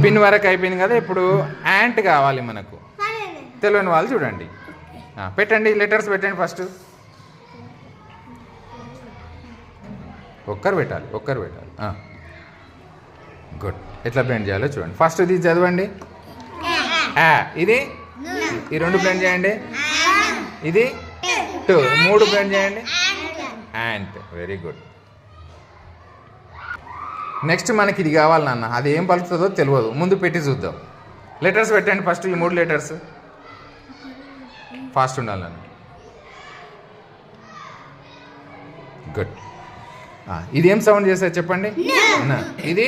Pin వరకు అయిపోయింది కదా. ఇప్పుడు యాంట్ కావాలి మనకు. తెలియని వాళ్ళు చూడండి. పెట్టండి, లెటర్స్ పెట్టండి. ఫస్ట్ ఒక్కరు పెట్టాలి. గుడ్. ఎట్లా బ్లెండ్ చేయాలో చూడండి. ఫస్ట్ ఇది చదవండి. ఇది ఈ 2 బ్లెండ్ చేయండి. ఇది 2, 3 బ్లెండ్ చేయండి. యాంట్. Very good. నెక్స్ట్ మనకి ఇది కావాలి నాన్న. అది ఏం పలుకుతుందో తెలియదు. ముందు పెట్టి చూద్దాం. లెటర్స్ పెట్టండి ఫస్ట్. ఈ 3 లెటర్స్ ఫాస్ట్ ఉండాలి నాన్న. గుడ్. ఇదేం సౌండ్ చేస్తారు చెప్పండి. ఇది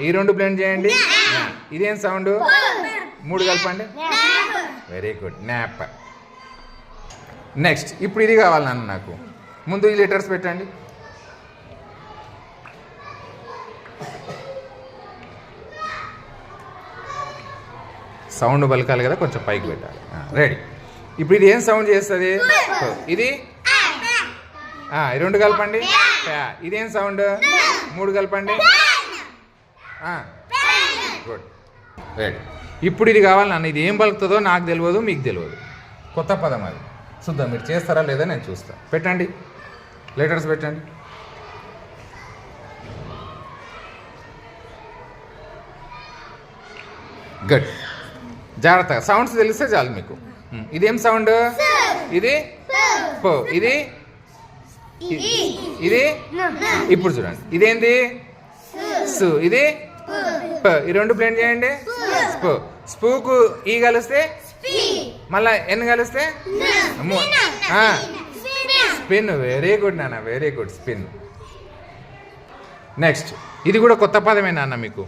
ఈ 2 బ్లెండ్ చేయండి. ఇదేం సౌండ్? 3 కలపండి. Very good. న్యాప్. నెక్స్ట్ ఇప్పుడు ఇది కావాలి నాన్న నాకు. ముందు ఈ లెటర్స్ పెట్టండి. సౌండ్ పలకాలి కదా, కొంచెం పైకి పెట్టాలి. రెడీ. ఇప్పుడు ఇది ఏం సౌండ్ చేస్తుంది? ఇది ఈ 2 కలపండి. ఇదేం సౌండ్? 3 కలపండి. గుడ్. రెడీ. ఇప్పుడు ఇది కావాలి నాన్న. ఇది ఏం పలుకుతుందో నాకు తెలియదు, మీకు తెలియదు. కొత్త పదం అది. చూద్దాం మీరు చేస్తారా లేదా, నేను చూస్తాను. పెట్టండి, లెటర్స్ పెట్టండి. గుడ్. జాగ్రత్తగా సౌండ్స్ తెలిస్తే చాలు మీకు. ఇదేం సౌండ్? ఇది పో. ఇది ఇప్పుడు చూడండి. ఇదేంటి? సు. ఇది ప. ఈ 2 బ్లెండ్ చేయండి. స్పూ. స్పూకు ఈ కలిస్తే మళ్ళా ఎన్ని కలిస్తే స్పిన్. వెరీ గుడ్ నాన్న, వెరీ గుడ్. స్పిన్. నెక్స్ట్ ఇది కూడా కొత్త పదమే నాన్న మీకు.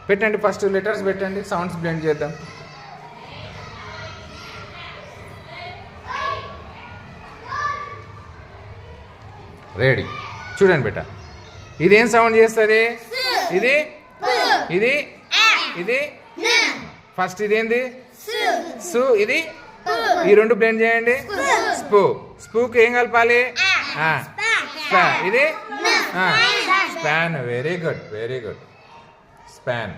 పెట్టండి ఫస్ట్ లెటర్స్ పెట్టండి. సౌండ్స్ బ్లెండ్ చేద్దాం. రెడీ. చూడండి బేట, ఇదేం సౌండ్ చేస్తుంది? ఇది ఫస్ట్ ఇదేంది? సు. ఇది ఈ 2 బ్లెండ్ చేయండి. స్పూ. స్పూకి ఏం కలపాలి? ఇది span. Very good, very good. Span.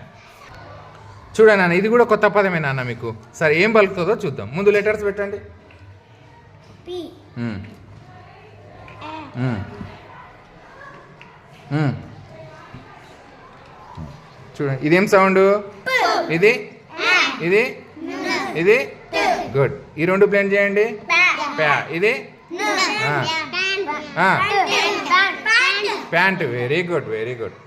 చూడండి నాన్న, ఇది కూడా కొత్త పదమే నాన్న మీకు. సరే ఏం పలుకుతుందో చూద్దాం. ముందు లెటర్స్ పెట్టండి. చూడండి ఇదేం సౌండ్? ఇది గుడ్. ఈ 2 బ్లెండ్ చేయండి. ఇది pant. Very good, very good.